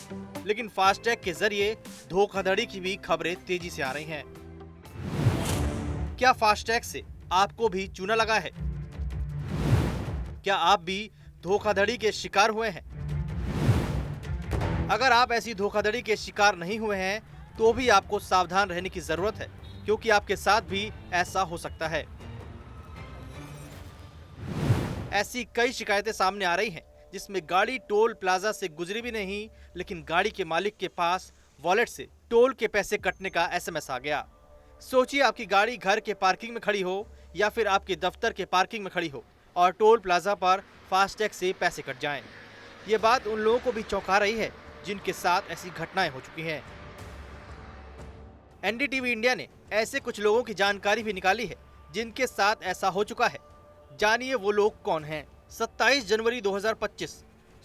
लेकिन फास्टैग के जरिए धोखाधड़ी की भी खबरें तेजी से आ रही हैं। क्या फास्टैग से आपको भी चूना लगा है? क्या आप भी धोखाधड़ी के शिकार हुए हैं? अगर आप ऐसी धोखाधड़ी के शिकार नहीं हुए हैं तो भी आपको सावधान रहने की जरूरत है, क्योंकि आपके साथ भी ऐसा हो सकता है। ऐसी कई शिकायतें सामने आ रही हैं जिसमें गाड़ी टोल प्लाजा से गुजरी भी नहीं, लेकिन गाड़ी के मालिक के पास वॉलेट से टोल के पैसे कटने का एसएमएस आ गया। सोचिए आपकी गाड़ी घर के पार्किंग में खड़ी हो या फिर आपके दफ्तर के पार्किंग में खड़ी हो और टोल प्लाजा पर फास्टैग से पैसे कट जाएं। ये बात उन लोगों को भी चौंका रही है जिनके साथ ऐसी घटनाएं हो चुकी हैं। एनडीटीवी इंडिया ने ऐसे कुछ लोगों की जानकारी भी निकाली है जिनके साथ ऐसा हो चुका है। जानिए वो लोग कौन हैं। 27 जनवरी 2025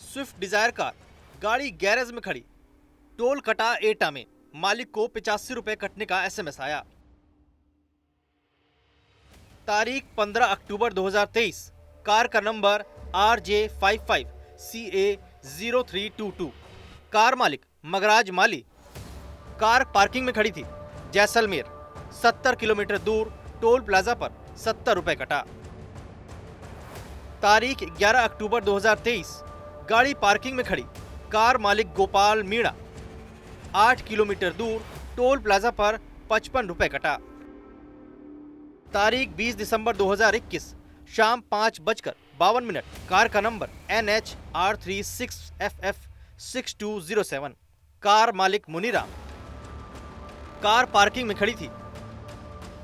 स्विफ्ट डिजायर कार गाड़ी गैरेज में खड़ी, टोल कटा एटा में, मालिक को 85 रुपए कटने का एसएमएस आया। तारीख 15 अक्टूबर 2023, कार का नंबर RJ55CA0322। कार मालिक मगराज माली। कार पार्किंग में खड़ी थी। जैसलमेर 70 किलोमीटर दूर टोल प्लाजा पर 70 रुपए कटा। तारीख 11 अक्टूबर 2023, गाड़ी पार्किंग में खड़ी। कार मालिक गोपाल मीणा। 8 किलोमीटर दूर टोल प्लाजा पर 55 रुपए कटा। तारीख 20 दिसंबर 2021, शाम 5:52, कार का नंबर NH-R36FF6207। कार मालिक मुनीराम। कार पार्किंग में खड़ी थी,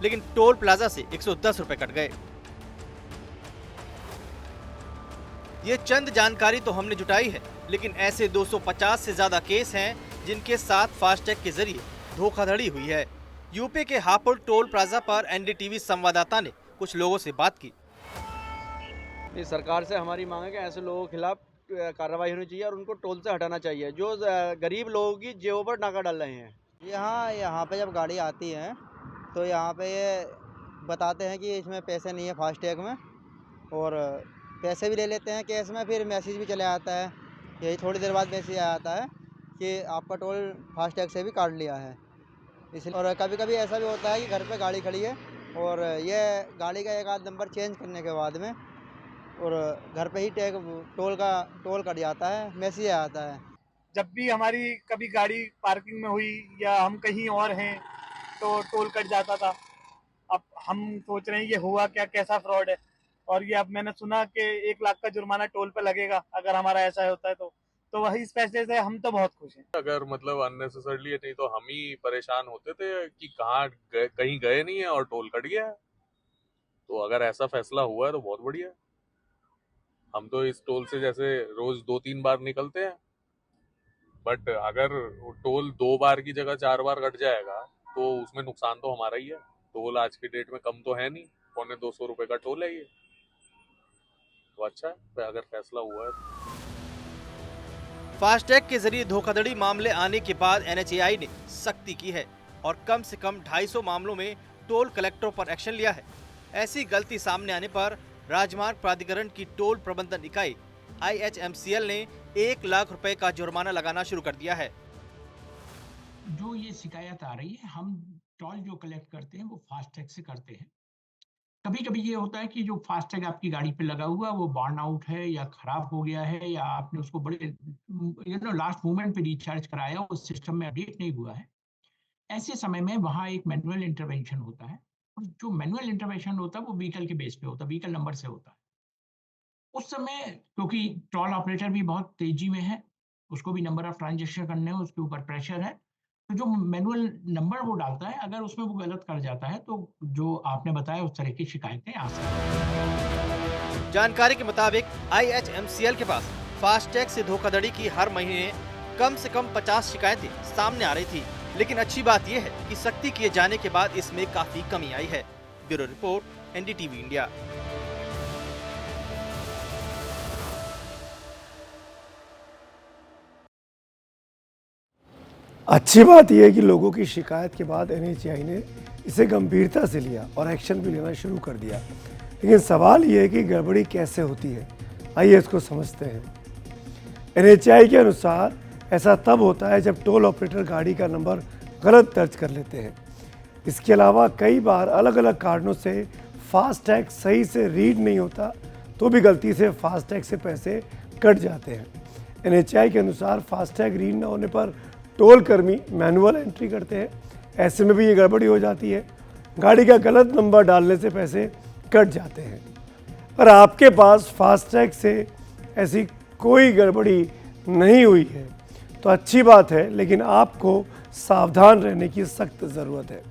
लेकिन टोल प्लाजा से 110 रुपए कट गए। ये चंद जानकारी तो हमने जुटाई है, लेकिन ऐसे 250 से ज्यादा केस हैं जिनके साथ फास्टैग के जरिए धोखाधड़ी हुई है। यूपी के हापुड़ टोल प्लाजा पर एनडीटीवी संवाददाता ने कुछ लोगों से बात की।
सरकार से हमारी मांग है कि ऐसे लोगों के खिलाफ कार्रवाई होनी चाहिए और उनको टोल से हटाना चाहिए जो गरीब लोगों की जेबों पर नाका डाल रहे हैं।
यहाँ पे जब गाड़ी आती है तो यहाँ पे ये बताते हैं कि इसमें पैसे नहीं है फास्टैग में, और पैसे भी ले लेते हैं कैश में। फिर मैसेज भी चले आता है, यही थोड़ी देर बाद मैसेज आता है कि आपका टोल फास्टैग से भी काट लिया है। इसलिए और कभी कभी ऐसा भी होता है कि घर पे गाड़ी खड़ी है और ये गाड़ी का एक आध नंबर चेंज करने के बाद में और घर पे ही टोल कट जाता है, मैसेज आता है।
जब भी हमारी कभी गाड़ी पार्किंग में हुई या हम कहीं और हैं तो टोल कट जाता था। अब हम सोच रहे हैं ये हुआ क्या, कैसा फ्रॉड है। और ये अब मैंने सुना कि 1 लाख का जुर्माना टोल पे लगेगा अगर हमारा ऐसा होता है तो वही इस फैसले से हम तो बहुत खुश हैं।
अगर मतलब अननेसेसरली नहीं तो हम ही परेशान होते थे कि कहीं गए नहीं है और टोल कट गया है। तो अगर ऐसा फैसला हुआ है तो बहुत बढ़िया है। हम तो इस टोल से जैसे रोज 2-3 बार निकलते हैं, बट अगर टोल 2 बार की जगह 4 बार कट जाएगा तो उसमें नुकसान तो हमारा ही है। टोल आज की डेट में कम तो है नहीं, 250 रुपए का टोल है ये, तो अच्छा है अगर फैसला हुआ है।
फास्टैग के जरिए धोखाधड़ी मामले आने के बाद एनएचएआई ने सख्ती की है और कम से कम 250 मामलों में टोल कलेक्टरों पर एक्शन लिया है। ऐसी गलती सामने आने पर राजमार्ग प्राधिकरण की टोल प्रबंधन इकाई IHMCL ने 1 लाख रुपए का जुर्माना लगाना शुरू कर दिया है।
जो ये शिकायत आ रही है, हम टोल जो कलेक्ट करते हैं वो फास्टैग से करते हैं। कभी कभी ये होता है कि जो फास्टैग आपकी गाड़ी पे लगा हुआ वो बर्न आउट है या खराब हो गया है या आपने उसको बड़े लास्ट मोमेंट पे रिचार्ज कराया, उस सिस्टम में अपडेट नहीं हुआ है। ऐसे समय में वहाँ एक मैनुअल इंटरवेंशन होता है, और जो मैनुअल इंटरवेंशन होता है वो व्हीकल के बेस पे होता है, व्हीकल नंबर से होता है। उस समय क्योंकि टोल ऑपरेटर भी बहुत तेजी में है, उसको भी नंबर ऑफ ट्रांजेक्शन करने हैं, उसके ऊपर प्रेशर है, तो जो मैनुअल नंबर वो डालता है अगर उसमें वो गलत कर जाता है तो जो आपने बताया उस तरह की शिकायतें आ सकती हैं।
जानकारी के मुताबिक IHMCL के पास फास्टैग से धोखाधड़ी की हर महीने कम से कम 50 शिकायतें सामने आ रही थी, लेकिन अच्छी बात यह है कि सख्ती किए जाने के बाद इसमें काफी कमी आई है। Bureau report, NDTV India.
अच्छी बात यह है कि लोगों की शिकायत के बाद NHAI ने इसे गंभीरता से लिया और एक्शन भी लेना शुरू कर दिया। लेकिन सवाल ये है कि गड़बड़ी कैसे होती है, आइए इसको समझते हैं। NHAI के अनुसार ऐसा तब होता है जब टोल ऑपरेटर गाड़ी का नंबर गलत दर्ज कर लेते हैं। इसके अलावा कई बार अलग अलग कारणों से फास्टैग सही से रीड नहीं होता तो भी गलती से फास्टैग से पैसे कट जाते हैं। NHAI के अनुसार फास्टैग रीड न होने पर टोल कर्मी मैनुअल एंट्री करते हैं, ऐसे में भी ये गड़बड़ी हो जाती है, गाड़ी का गलत नंबर डालने से पैसे कट जाते हैं। और आपके पास फास्टैग से ऐसी कोई गड़बड़ी नहीं हुई है तो अच्छी बात है, लेकिन आपको सावधान रहने की सख्त ज़रूरत है।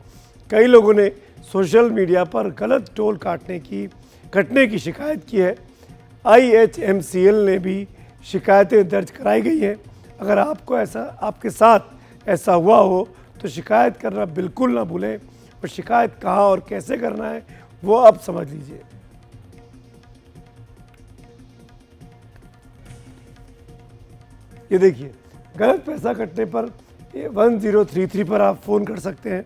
कई लोगों ने सोशल मीडिया पर गलत टोल कटने की शिकायत की है। IHMCL ने भी शिकायतें दर्ज कराई गई हैं। अगर आपके साथ ऐसा हुआ हो तो शिकायत करना बिल्कुल ना भूलें, और शिकायत कहाँ और कैसे करना है वो आप समझ लीजिए। ये देखिए, गलत पैसा कटने पर 1033 पर आप फ़ोन कर सकते हैं।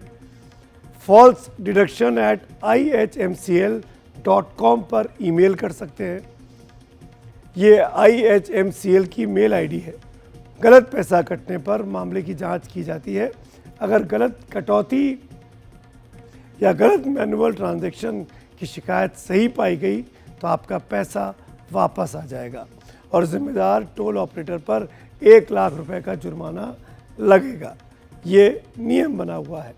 falsededuction@ihmcl.com पर ईमेल कर सकते हैं। ये IHMCL की मेल आईडी है। गलत पैसा कटने पर मामले की जांच की जाती है। अगर गलत कटौती या गलत मैनुअल ट्रांजैक्शन की शिकायत सही पाई गई तो आपका पैसा वापस आ जाएगा और जिम्मेदार टोल ऑपरेटर पर 1 लाख रुपए का जुर्माना लगेगा। ये नियम बना हुआ है।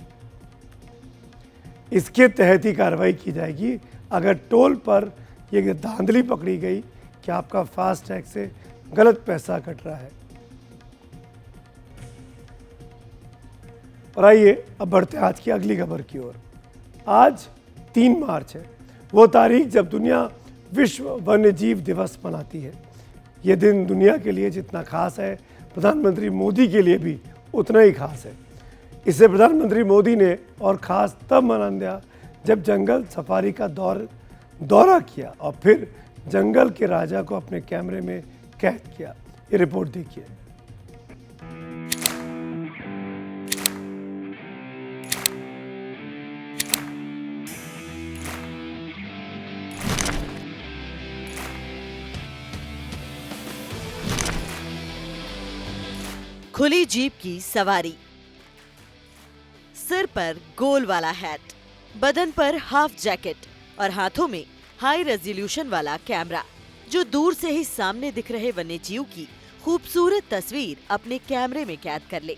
इसके तहत ही कार्रवाई की जाएगी अगर टोल पर ये धांधली पकड़ी गई कि आपका फास्टैग से गलत पैसा कट रहा है। और आइए अब बढ़ते हैं आज की अगली खबर की ओर। आज 3 मार्च है, वो तारीख जब दुनिया विश्व वन्यजीव दिवस मनाती है। ये दिन दुनिया के लिए जितना खास है, प्रधानमंत्री मोदी के लिए भी उतना ही खास है। इसे प्रधानमंत्री मोदी ने और ख़ास तब मना दिया जब जंगल सफारी का दौरा किया और फिर जंगल के राजा को अपने कैमरे में कैद किया। ये रिपोर्ट देखिए।
खुली जीप की सवारी, सिर पर गोल वाला हैट, बदन पर हाफ जैकेट और हाथों में हाई रेजोल्यूशन वाला कैमरा, जो दूर से ही सामने दिख रहे वन्यजीव की खूबसूरत तस्वीर अपने कैमरे में कैद कर ले।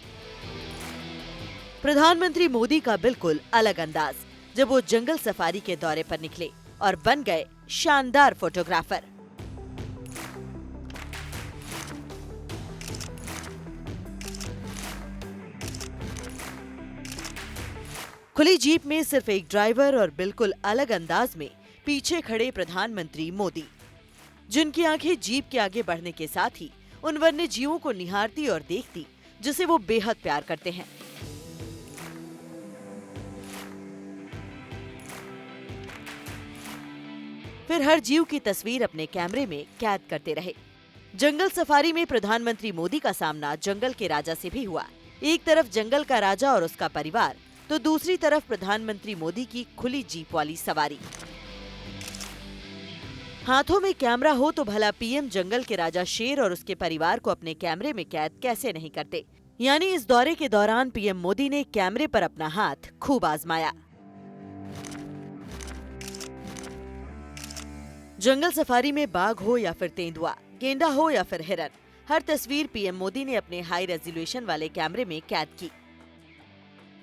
प्रधानमंत्री मोदी का बिल्कुल अलग अंदाज जब वो जंगल सफारी के दौरे पर निकले और बन गए शानदार फोटोग्राफर। खुली जीप में सिर्फ एक ड्राइवर और बिल्कुल अलग अंदाज में पीछे खड़े प्रधानमंत्री मोदी, जिनकी आंखें जीप के आगे बढ़ने के साथ ही उन वन्य जीवों को निहारती और देखती जिसे वो बेहद प्यार करते हैं। फिर हर जीव की तस्वीर अपने कैमरे में कैद करते रहे। जंगल सफारी में प्रधानमंत्री मोदी का सामना जंगल के राजा से भी हुआ। एक तरफ जंगल का राजा और उसका परिवार, तो दूसरी तरफ प्रधानमंत्री मोदी की खुली जीप वाली सवारी। हाथों में कैमरा हो तो भला पीएम जंगल के राजा शेर और उसके परिवार को अपने कैमरे में कैद कैसे नहीं करते। यानी इस दौरे के दौरान पीएम मोदी ने कैमरे पर अपना हाथ खूब आजमाया। जंगल सफारी में बाघ हो या फिर तेंदुआ, गेंडा हो या फिर हिरन, हर तस्वीर पीएम मोदी ने अपने हाई रेजोल्यूशन वाले कैमरे में कैद की।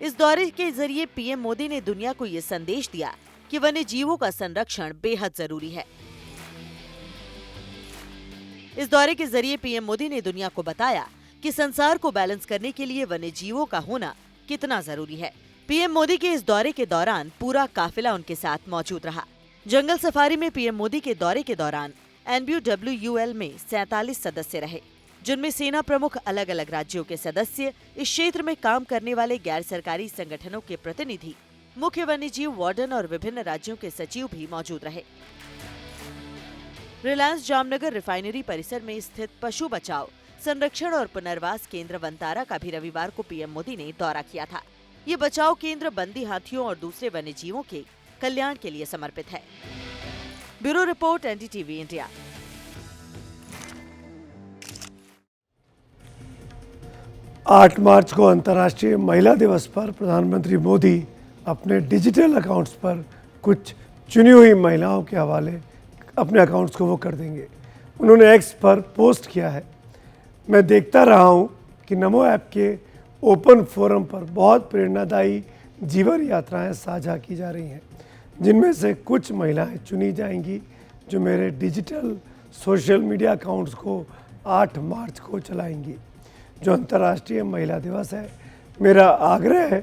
इस दौरे के जरिए पीएम मोदी ने दुनिया को ये संदेश दिया कि वन्य जीवों का संरक्षण बेहद जरूरी है। इस दौरे के जरिए पीएम मोदी ने दुनिया को बताया कि संसार को बैलेंस करने के लिए वन्य जीवों का होना कितना जरूरी है। पीएम मोदी के इस दौरे के दौरान पूरा काफिला उनके साथ मौजूद रहा। जंगल सफारी में पीएम मोदी के दौरे के दौरान NBWUL में 47 सदस्य रहे, जिनमें सेना प्रमुख, अलग अलग राज्यों के सदस्य, इस क्षेत्र में काम करने वाले गैर सरकारी संगठनों के प्रतिनिधि, मुख्य वन्यजीव वार्डन और विभिन्न राज्यों के सचिव भी मौजूद रहे। रिलायंस जामनगर रिफाइनरी परिसर में स्थित पशु बचाव, संरक्षण और पुनर्वास केंद्र वनतारा का भी रविवार को पीएम मोदी ने दौरा किया था। ये बचाव केंद्र बंदी हाथियों और दूसरे वन्यजीवों के कल्याण के लिए समर्पित है। Bureau report, NDTV India.
आठ मार्च को अंतर्राष्ट्रीय महिला दिवस पर प्रधानमंत्री मोदी अपने डिजिटल अकाउंट्स पर कुछ चुनी हुई महिलाओं के हवाले अपने अकाउंट्स को वो कर देंगे। उन्होंने एक्स पर पोस्ट किया है, मैं देखता रहा हूँ कि नमो ऐप के ओपन फोरम पर बहुत प्रेरणादायी जीवन यात्राएं साझा की जा रही हैं, जिनमें से कुछ महिलाएं चुनी जाएंगी जो मेरे डिजिटल सोशल मीडिया अकाउंट्स को 8 मार्च को चलाएंगी, जो अंतर्राष्ट्रीय महिला दिवस है। मेरा आग्रह है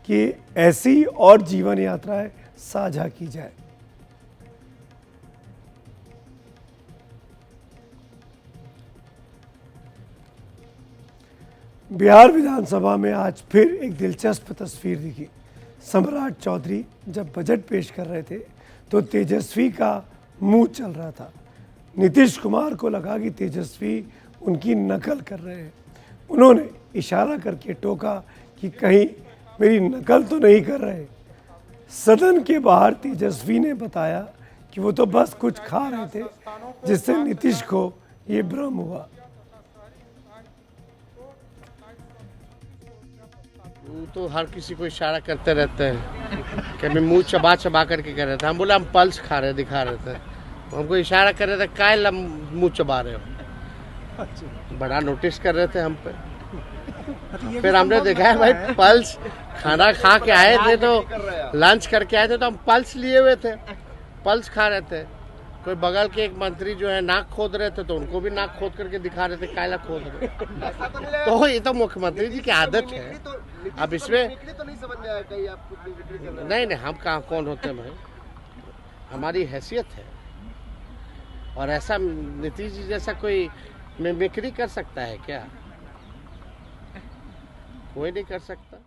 कि ऐसी और जीवन यात्राएं साझा की जाए। बिहार विधानसभा में आज फिर एक दिलचस्प तस्वीर दिखी। सम्राट चौधरी जब बजट पेश कर रहे थे तो तेजस्वी का मुंह चल रहा था। नीतीश कुमार को लगा कि तेजस्वी उनकी नकल कर रहे हैं। उन्होंने इशारा करके टोका कि कहीं मेरी नकल तो नहीं कर रहे। सदन के बाहर तेजस्वी ने बताया कि वो तो बस कुछ खा रहे थे, जिससे नीतीश को ये भ्रम हुआ।
तो हर किसी को इशारा करते रहते हैं कि मैं मुंह चबा चबा करके कह रहे थे। हम बोला हम पल्स खा रहे दिखा रहे थे, हमको इशारा कर रहे थे काय मुंह चबा रहे हो, बड़ा नोटिस कर रहे थे हम पे। फिर हमने देखा है भाई पल्स, खाना खा के आए थे तो लंच करके आए थे तो हम पल्स लिए हुए थे, पल्स खा रहे थे। कोई बगल के एक मंत्री जो है नाक खोद रहे थे तो उनको भी नाक खोद करके दिखा रहे थे कायला खोद रहे। तो ये तो मुख्यमंत्री जी की आदत है। अब इसमें नहीं, हम कहाँ कौन होते हैं भाई, हमारी हैसियत है। और ऐसा नीतीश जी जैसा कोई मिमिक्री कर सकता है क्या? कोई नहीं कर सकता।